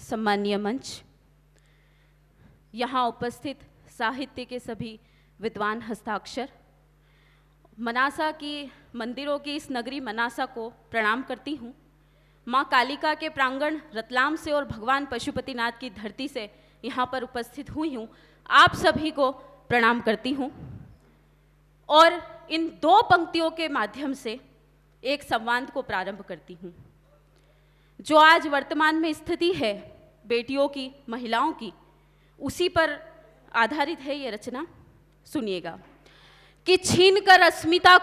सम्मानीय मंच, यहाँ उपस्थित साहित्य के सभी विद्वान हस्ताक्षर, मनासा की मंदिरों की इस नगरी मनासा को प्रणाम करती हूँ। माँ कालिका के प्रांगण रतलाम से और भगवान पशुपतिनाथ की धरती से यहाँ पर उपस्थित हुई हूँ। आप सभी को प्रणाम करती हूँ और इन दो पंक्तियों के माध्यम से एक संवाद को प्रारंभ करती हूँ। जो आज वर्तमान में स्थिति है बेटियों की, महिलाओं की, उसी पर आधारित है ये रचना। सुनिएगा कि छीन कर अस्मिता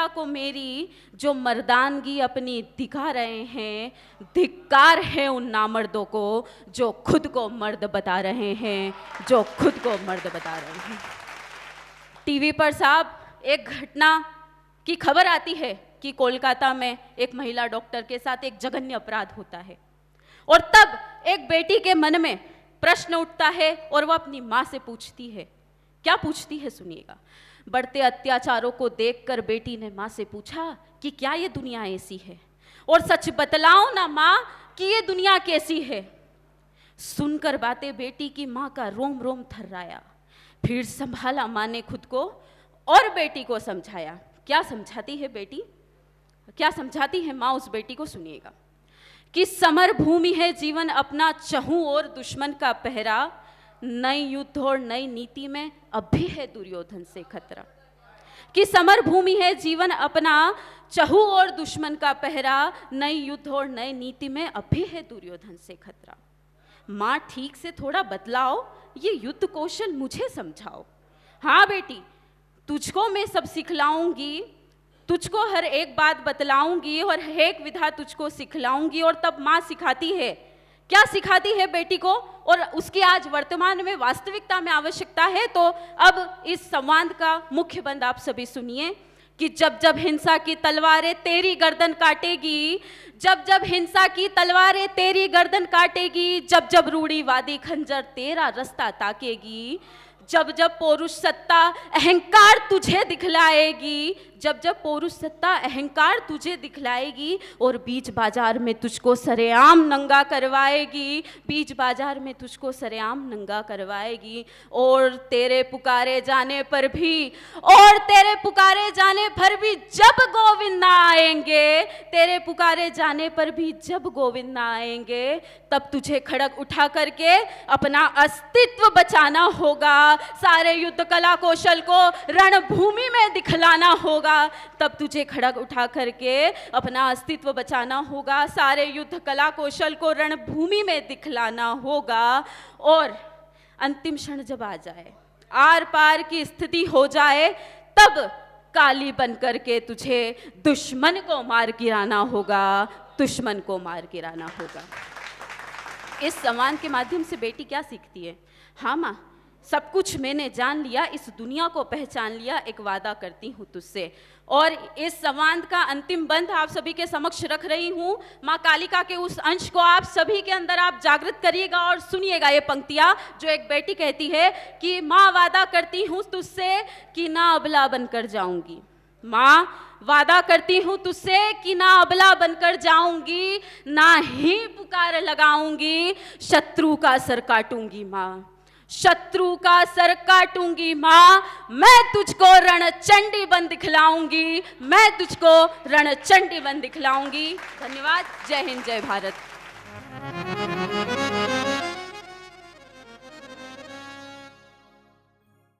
को मेरी जो मर्दानगी अपनी दिखा रहे हैं, धिक्कार है उन नामर्दों को जो खुद को मर्द बता रहे हैं, टीवी पर साहब एक घटना की खबर आती है कि कोलकाता में एक महिला डॉक्टर के साथ एक जघन्य अपराध होता है और तब एक बेटी के मन में प्रश्न उठता है और वह अपनी माँ से पूछती है। क्या पूछती है सुनिएगा। बढ़ते अत्याचारों को देखकर बेटी ने माँ से पूछा कि क्या ये दुनिया ऐसी है, और सच बतलाओ ना माँ कि ये दुनिया कैसी है। सुनकर बातें बेटी की माँ का रोम रोम थर्राया। फिर संभाला माँ ने खुद को और बेटी को समझाया। क्या समझाती है बेटी, क्या समझाती है माँ उस बेटी को, सुनिएगा कि समर भूमि है जीवन अपना, चहूं और दुश्मन का पहरा, नई युद्ध और नई नीति में अब भी है दुर्योधन से खतरा। कि समर भूमि है जीवन अपना, चहूं और दुश्मन का पहरा, नई युद्ध और नई नीति में अब भी है दुर्योधन से खतरा। माँ ठीक से थोड़ा बतलाओ, ये युद्ध कौशल मुझे समझाओ। हाँ बेटी, तुझको मैं सब सिखलाऊंगी, तुझको हर एक बात बतलाऊंगी और हर एक विधा तुझको सिखलाऊंगी। और तब माँ सिखाती है, क्या सिखाती है बेटी को, और उसकी आज वर्तमान में वास्तविकता में आवश्यकता है। तो अब इस संवाद का मुख्य बंद आप सभी सुनिए कि जब जब हिंसा की तलवारें तेरी गर्दन काटेगी, जब जब हिंसा की तलवारें तेरी गर्दन काटेगी, जब जब रूढ़िवादी खंजर तेरा रास्ता ताकेगी, जब जब पौरुष सत्ता अहंकार तुझे दिखलाएगी, जब जब पौरुष सत्ता अहंकार तुझे दिखलाएगी और बीच बाजार में तुझको सरेआम नंगा करवाएगी, बीच बाजार में तुझको सरेआम नंगा करवाएगी। और तेरे पुकारे जाने पर भी जब गोविंद ना आएंगे, तेरे पुकारे जाने पर भी जब गोविंद ना आएंगे, तब तुझे खड़ग उठा करके अपना अस्तित्व बचाना होगा। सारे युद्ध कला कौशल को रणभूमि में दिखलाना होगा, तब तुझे खड़ग उठा करके अपना अस्तित्व बचाना होगा। सारे युद्ध कला कौशल को रणभूमि में दिखलाना होगा। और अंतिम क्षण जब आ जाए, आर पार की स्थिति हो जाए, तब काली बन करके तुझे दुश्मन को मार गिराना होगा। इस संवाद के माध्यम से बेटी क्या सीखती है। हाँ माँ, सब कुछ मैंने जान लिया, इस दुनिया को पहचान लिया, एक वादा करती हूँ तुझसे। और इस संवाद का अंतिम बंध आप सभी के समक्ष रख रही हूँ। माँ कालिका के उस अंश को आप सभी के अंदर आप जागृत करिएगा और सुनिएगा ये पंक्तियाँ जो एक बेटी कहती है कि माँ वादा करती हूँ तुझसे कि ना अबला बनकर जाऊँगी। माँ वादा करती हूँ तुझसे कि ना अबला बनकर जाऊँगी, ना ही पुकार लगाऊँगी, शत्रु का सर काटूँगी माँ, शत्रु का सर काटूंगी माँ। मैं तुझको रणचंडी बन दिखलाऊंगी, धन्यवाद। जय हिंद, जय भारत।